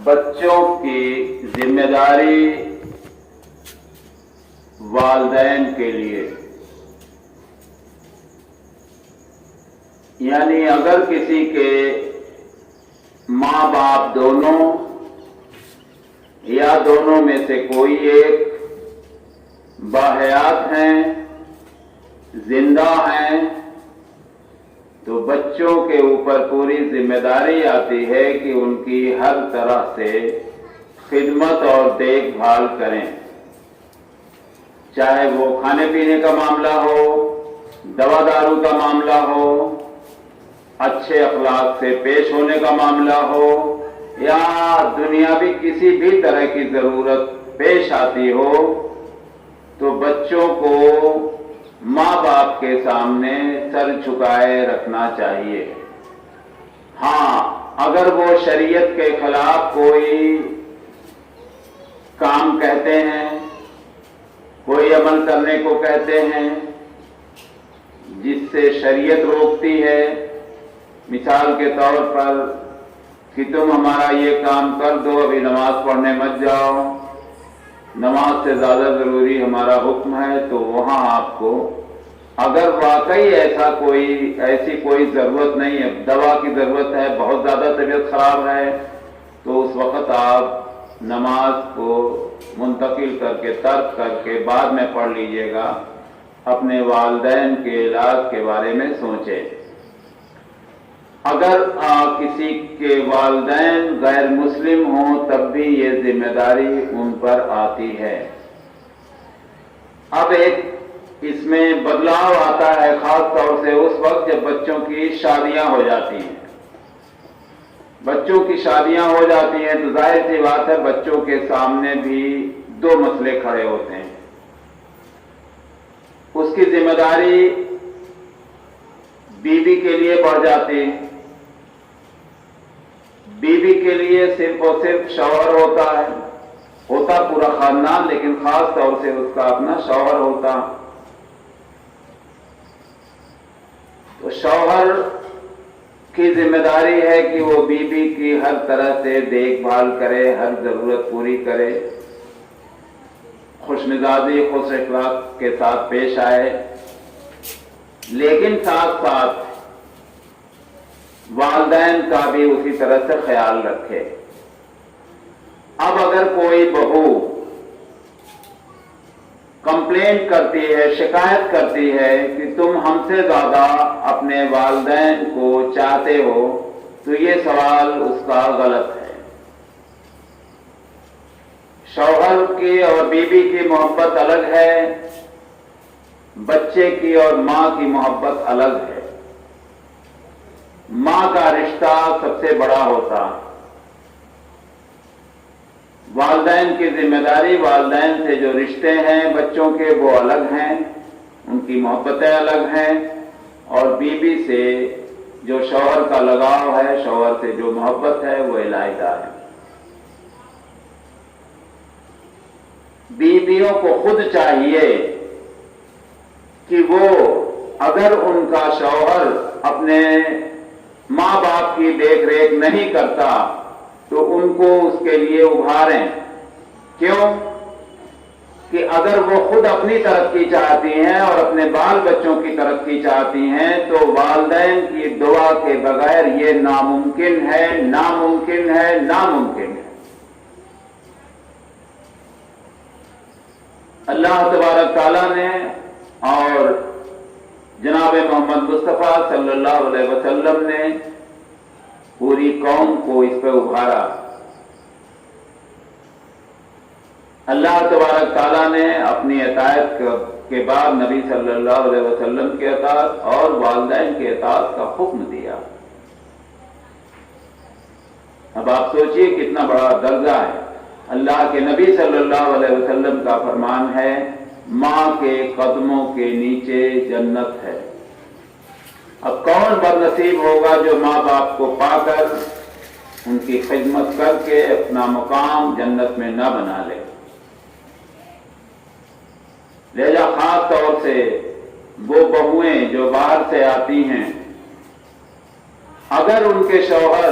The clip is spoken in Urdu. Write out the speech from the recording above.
بچوں کی ذمہ داری والدین کے لیے، یعنی اگر کسی کے ماں باپ دونوں یا دونوں میں سے کوئی ایک باحیات ہیں، زندہ ہیں، تو بچوں کے اوپر پوری ذمہ داری آتی ہے کہ ان کی ہر طرح سے خدمت اور دیکھ بھال کریں، چاہے وہ کھانے پینے کا معاملہ ہو، دوا دارو کا معاملہ ہو، اچھے اخلاق سے پیش ہونے کا معاملہ ہو، یا دنیاوی کسی بھی طرح کی ضرورت پیش آتی ہو، تو بچوں کو ماں باپ کے سامنے سر جھکائے رکھنا چاہیے۔ ہاں، اگر وہ شریعت کے خلاف کوئی کام کہتے ہیں، کوئی عمل کرنے کو کہتے ہیں جس سے شریعت روکتی ہے، مثال کے طور پر کہ تم ہمارا یہ کام کر دو، ابھی نماز پڑھنے مت جاؤ، نماز سے زیادہ ضروری ہمارا حکم ہے، تو وہاں آپ کو اگر واقعی ایسی کوئی ضرورت نہیں ہے، دوا کی ضرورت ہے، بہت زیادہ طبیعت خراب ہے، تو اس وقت آپ نماز کو منتقل کر کے ترک کر کے بعد میں پڑھ لیجئے گا، اپنے والدین کے علاج کے بارے میں سوچیں۔ اگر کسی کے والدین غیر مسلم ہوں تب بھی یہ ذمہ داری ان پر آتی ہے۔ اب ایک اس میں بدلاؤ آتا ہے، خاص طور سے اس وقت جب بچوں کی شادیاں ہو جاتی ہیں۔ بچوں کی شادیاں ہو جاتی ہیں تو ظاہر سی بات ہے بچوں کے سامنے بھی دو مسئلے کھڑے ہوتے ہیں۔ اس کی ذمہ داری بیوی کے لیے بڑھ جاتی ہے۔ بیوی کے لیے صرف اور صرف شوہر ہوتا پورا خاندان، لیکن خاص طور سے اس کا اپنا شوہر ہوتا۔ تو شوہر کی ذمہ داری ہے کہ وہ بیوی کی ہر طرح سے دیکھ بھال کرے، ہر ضرورت پوری کرے، خوش مزاجی، خوش اخلاق کے ساتھ پیش آئے، لیکن ساتھ ساتھ والدین کا بھی اسی طرح سے خیال رکھے۔ اب اگر کوئی بہو کمپلینٹ کرتی ہے، شکایت کرتی ہے کہ تم ہم سے زیادہ اپنے والدین کو چاہتے ہو، تو یہ سوال اس کا غلط ہے۔ شوہر کی اور بیوی کی محبت الگ ہے، بچے کی اور ماں کی محبت الگ ہے۔ ماں کا رشتہ سب سے بڑا ہوتا، والدین کی ذمہ داری، والدین سے جو رشتے ہیں بچوں کے وہ الگ ہیں، ان کی محبتیں الگ ہیں، اور بیوی سے جو شوہر کا لگاؤ ہے، شوہر سے جو محبت ہے وہ علیحدہ ہے۔ بیویوں کو خود چاہیے کہ وہ اگر ان کا شوہر اپنے ماں باپ کی دیکھ ریکھ نہیں کرتا تو ان کو اس کے لیے ابھاریں۔ کیوں؟ کہ اگر وہ خود اپنی ترقی چاہتی ہیں اور اپنے بال بچوں کی ترقی چاہتی ہیں تو والدین کی دعا کے بغیر یہ ناممکن ہے، ناممکن ہے، ناممکن ہے۔ اللہ تبارک تعالیٰ نے اور جناب محمد مصطفیٰ صلی اللہ علیہ وسلم نے پوری قوم کو اس پہ ابھارا۔ اللہ تبارک تعالیٰ نے اپنی اطاعت کے بعد نبی صلی اللہ علیہ وسلم کی اطاعت اور والدین کی اطاعت کا حکم دیا۔ اب آپ سوچئے کتنا بڑا درجہ ہے۔ اللہ کے نبی صلی اللہ علیہ وسلم کا فرمان ہے، ماں کے قدموں کے نیچے جنت ہے۔ اب کون بدنصیب ہوگا جو ماں باپ کو پا کر ان کی خدمت کر کے اپنا مقام جنت میں نہ بنا لے۔ لہذا خاص طور سے وہ بہویں جو باہر سے آتی ہیں، اگر ان کے شوہر